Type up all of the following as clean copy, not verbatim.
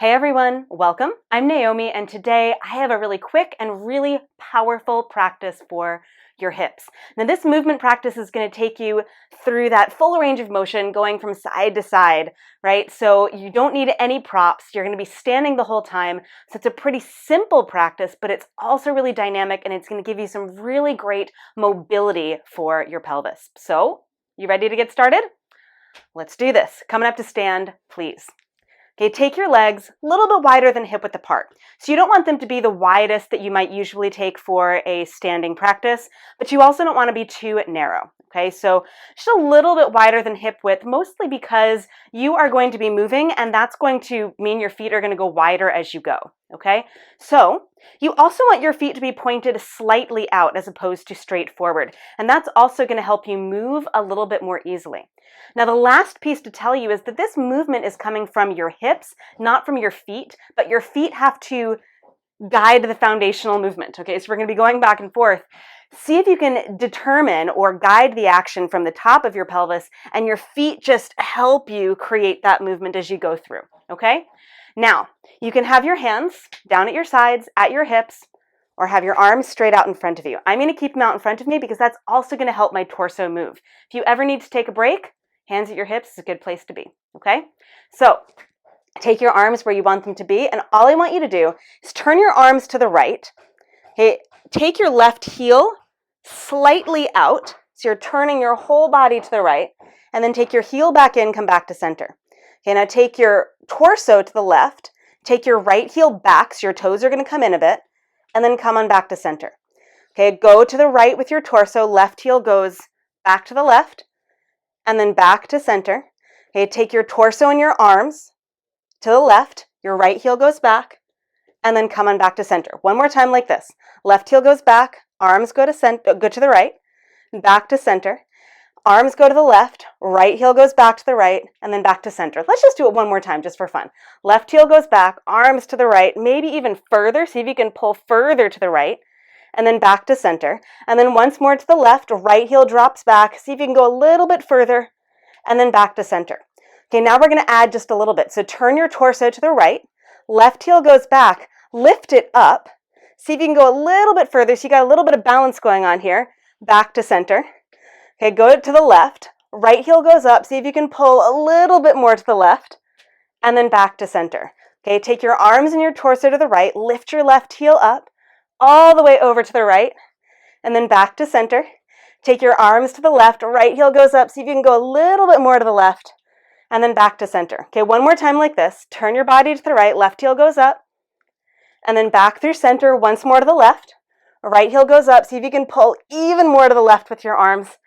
Hey everyone, welcome. I'm Naomi, and today I have a really quick and really powerful practice for your hips. Now this movement practice is going to take you through that full range of motion going from side to side, right? So you don't need any props. You're going to be standing the whole time. So it's a pretty simple practice, but it's also really dynamic and it's going to give you some really great mobility for your pelvis. So you ready to get started? Let's do this. Coming up to stand, please. Okay, take your legs a little bit wider than hip width apart. So you don't want them to be the widest that you might usually take for a standing practice, but you also don't want to be too narrow. Okay, so just a little bit wider than hip width, mostly because you are going to be moving and that's going to mean your feet are going to go wider as you go. Okay, so you also want your feet to be pointed slightly out as opposed to straight forward. And that's also going to help you move a little bit more easily. Now, the last piece to tell you is that this movement is coming from your hips, not from your feet, but your feet have to guide the foundational movement. Okay, so we're going to be going back and forth. See if you can determine or guide the action from the top of your pelvis, and your feet just help you create that movement as you go through. Okay? Now, you can have your hands down at your sides, at your hips, or have your arms straight out in front of you. I'm going to keep them out in front of me because that's also going to help my torso move. If you ever need to take a break, hands at your hips is a good place to be, okay? So take your arms where you want them to be, and all I want you to do is turn your arms to the right. Okay, take your left heel slightly out, so you're turning your whole body to the right, and then take your heel back in, come back to center. Okay, now take your torso to the left, take your right heel back, so your toes are going to come in a bit, and then come on back to center. Okay, go to the right with your torso, left heel goes back to the left, and then back to center. Okay, take your torso and your arms to the left, your right heel goes back, and then come on back to center. One more time like this. Left heel goes back, arms go to the right, back to center. Arms go to the left, right heel goes back to the right, and then back to center. Let's just do it one more time just for fun. Left heel goes back, arms to the right, maybe even further. See if you can pull further to the right, and then back to center. And then once more to the left, right heel drops back. See if you can go a little bit further, and then back to center. Okay, now we're going to add just a little bit. So turn your torso to the right, left heel goes back, lift it up. See if you can go a little bit further. So you got a little bit of balance going on here. Back to center. Okay, go to the left, right heel goes up. See if you can pull a little bit more to the left, and then back to center. Okay, take your arms and your torso to the right, lift your left heel up, all the way over to the right, and then back to center. Take your arms to the left, right heel goes up, see if you can go a little bit more to the left, and then back to center. Okay, one more time like this. Turn your body to the right, left heel goes up, and then back through center, once more to the left. Right heel goes up, see if you can pull even more to the left with your arms,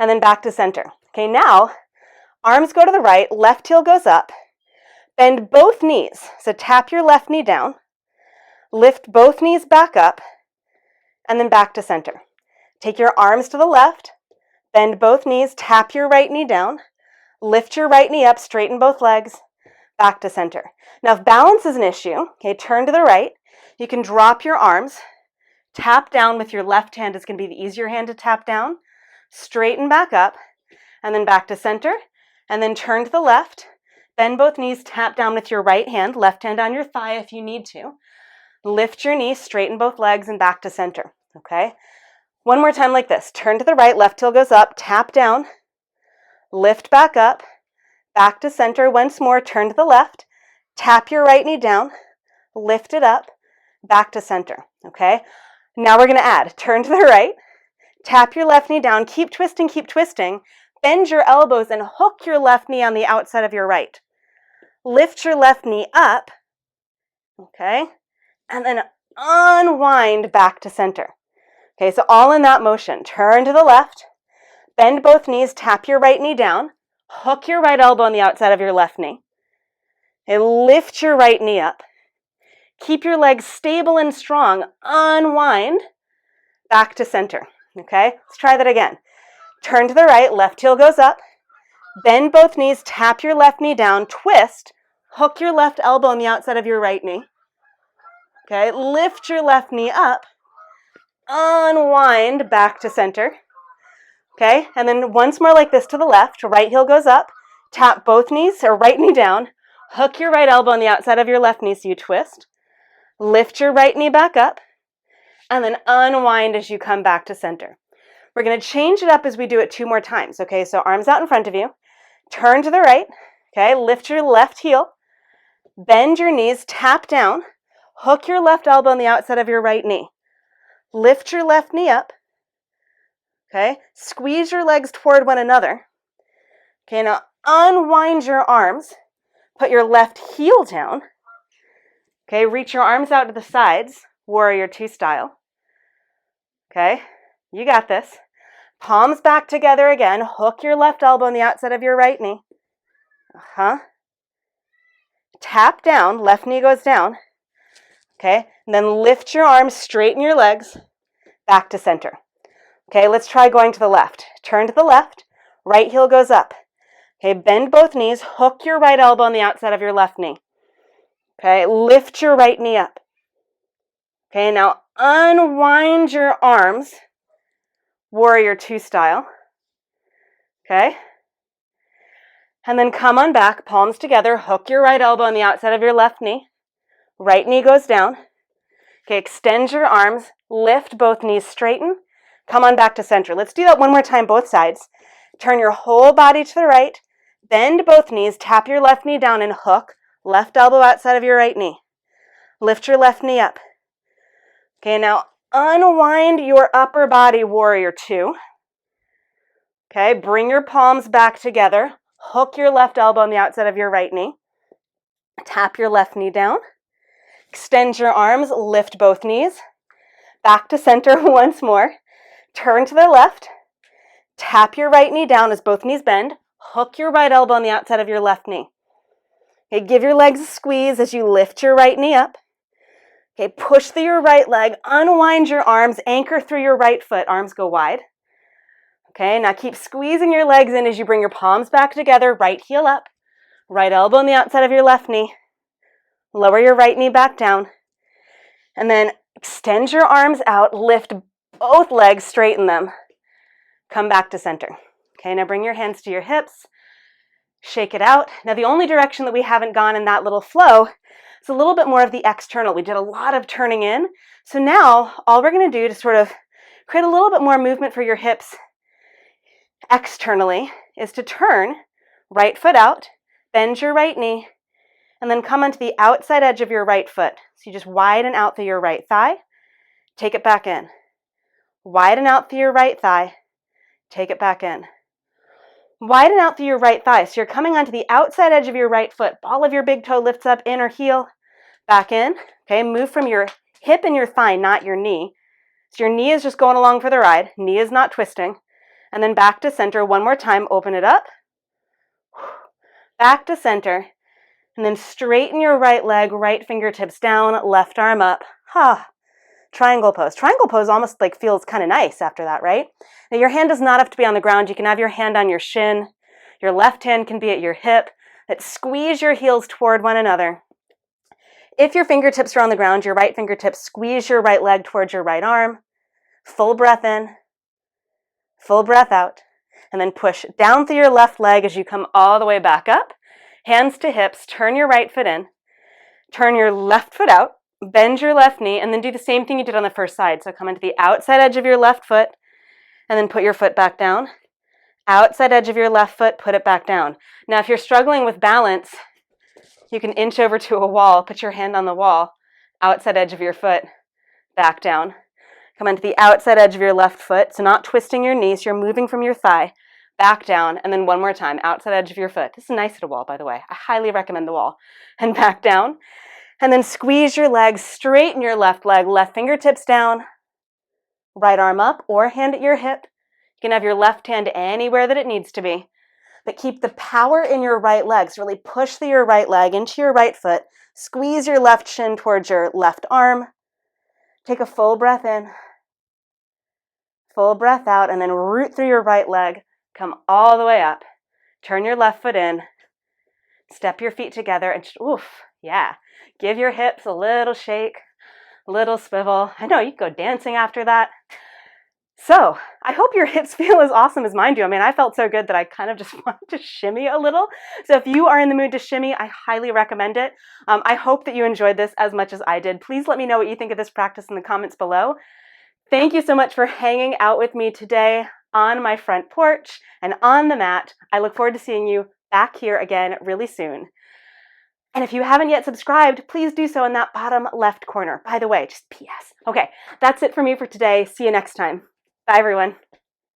and then back to center. Okay, now, arms go to the right, left heel goes up, bend both knees. So tap your left knee down, lift both knees back up, and then back to center. Take your arms to the left, bend both knees, tap your right knee down, lift your right knee up, straighten both legs, back to center. Now, if balance is an issue, okay, turn to the right. You can drop your arms, tap down with your left hand is going to be the easier hand to tap down, straighten back up, and then back to center, and then turn to the left, bend both knees, tap down with your right hand, left hand on your thigh if you need to, lift your knees, straighten both legs, and back to center, okay? One more time like this. Turn to the right, left heel goes up, tap down, lift back up, back to center. Once more, turn to the left, tap your right knee down, lift it up, back to center, okay? Now we're going to add. Turn to the right, tap your left knee down, keep twisting, bend your elbows and hook your left knee on the outside of your right. Lift your left knee up, okay? And then unwind back to center. Okay, so all in that motion. Turn to the left, bend both knees, tap your right knee down, hook your right elbow on the outside of your left knee, and lift your right knee up. Keep your legs stable and strong. Unwind back to center. Okay, let's try that again. Turn to the right, left heel goes up, bend both knees, tap your left knee down, twist, hook your left elbow on the outside of your right knee. Okay, lift your left knee up, unwind back to center. Okay, and then once more like this to the left, right heel goes up, tap both knees or right knee down, Hook your right elbow on the outside of your left knee so you twist. Lift your right knee back up, and then unwind as you come back to center. We're going to change it up as we do it 2 more times, okay? So arms out in front of you, turn to the right, okay? Lift your left heel, bend your knees, tap down, hook your left elbow on the outside of your right knee. Lift your left knee up, okay? Squeeze your legs toward one another. Okay, now unwind your arms, put your left heel down, okay? Reach your arms out to the sides, warrior 2 style. Okay, you got this. Palms back together again. Hook your left elbow on the outside of your right knee. Tap down, left knee goes down. Okay, and then lift your arms, straighten your legs, back to center. Okay, let's try going to the left. Turn to the left, right heel goes up. Okay, bend both knees, hook your right elbow on the outside of your left knee. Okay, lift your right knee up. Okay, now unwind your arms, warrior 2 style. Okay, and then come on back, palms together, hook your right elbow on the outside of your left knee. Right knee goes down. Okay, extend your arms, lift both knees, straighten, come on back to center. Let's do that 1 more time, both sides. Turn your whole body to the right, bend both knees, tap your left knee down and hook, left elbow outside of your right knee. Lift your left knee up. Okay, now unwind your upper body, warrior 2. Okay, bring your palms back together. Hook your left elbow on the outside of your right knee. Tap your left knee down. Extend your arms, lift both knees. Back to center once more. Turn to the left. Tap your right knee down as both knees bend. Hook your right elbow on the outside of your left knee. Okay, give your legs a squeeze as you lift your right knee up. Okay, push through your right leg, unwind your arms, anchor through your right foot, arms go wide. Okay, now keep squeezing your legs in as you bring your palms back together, right heel up, right elbow on the outside of your left knee. Lower your right knee back down. And then extend your arms out, lift both legs, straighten them. Come back to center. Okay, now bring your hands to your hips, shake it out. Now the only direction that we haven't gone in that little flow is a little bit more of the external. We did a lot of turning in. So now all we're going to do to sort of create a little bit more movement for your hips externally is to turn right foot out, bend your right knee, and then come onto the outside edge of your right foot. So you just widen out through your right thigh, take it back in. Widen out through your right thigh, take it back in. Widen out through your right thigh. So you're coming onto the outside edge of your right foot. Ball of your big toe lifts up, inner heel, back in. Okay, move from your hip and your thigh, not your knee. So your knee is just going along for the ride. Knee is not twisting. And then back to center 1 more time. Open it up. Back to center. And then straighten your right leg, right fingertips down, left arm up. Triangle pose. Triangle pose almost like feels kind of nice after that, right? Now your hand does not have to be on the ground. You can have your hand on your shin. Your left hand can be at your hip. Let's squeeze your heels toward one another. If your fingertips are on the ground, your right fingertips squeeze your right leg towards your right arm. Full breath in, full breath out, and then push down through your left leg as you come all the way back up. Hands to hips, turn your right foot in, turn your left foot out, bend your left knee, and then do the same thing you did on the first side. So come into the outside edge of your left foot, and then put your foot back down. Outside edge of your left foot, put it back down. Now, if you're struggling with balance, you can inch over to a wall, put your hand on the wall, outside edge of your foot, back down. Come into the outside edge of your left foot, so not twisting your knees, you're moving from your thigh, back down, and then 1 more time, outside edge of your foot. This is nice at a wall, by the way. I highly recommend the wall. And back down. And then squeeze your legs, straighten your left leg, left fingertips down, right arm up, or hand at your hip. You can have your left hand anywhere that it needs to be. But keep the power in your right legs. Really push through your right leg into your right foot. Squeeze your left shin towards your left arm. Take a full breath in. Full breath out, and then root through your right leg. Come all the way up. Turn your left foot in. Step your feet together and give your hips a little shake, a little swivel. I know you can go dancing after that. So I hope your hips feel as awesome as mine do. I mean, I felt so good that I kind of just wanted to shimmy a little. So if you are in the mood to shimmy, I highly recommend it. I hope that you enjoyed this as much as I did. Please let me know what you think of this practice in the comments below. Thank you so much for hanging out with me today on my front porch and on the mat. I look forward to seeing you back here again really soon. And if you haven't yet subscribed, please do so in that bottom left corner. By the way, just PS. Okay, that's it for me for today. See you next time. Bye, everyone.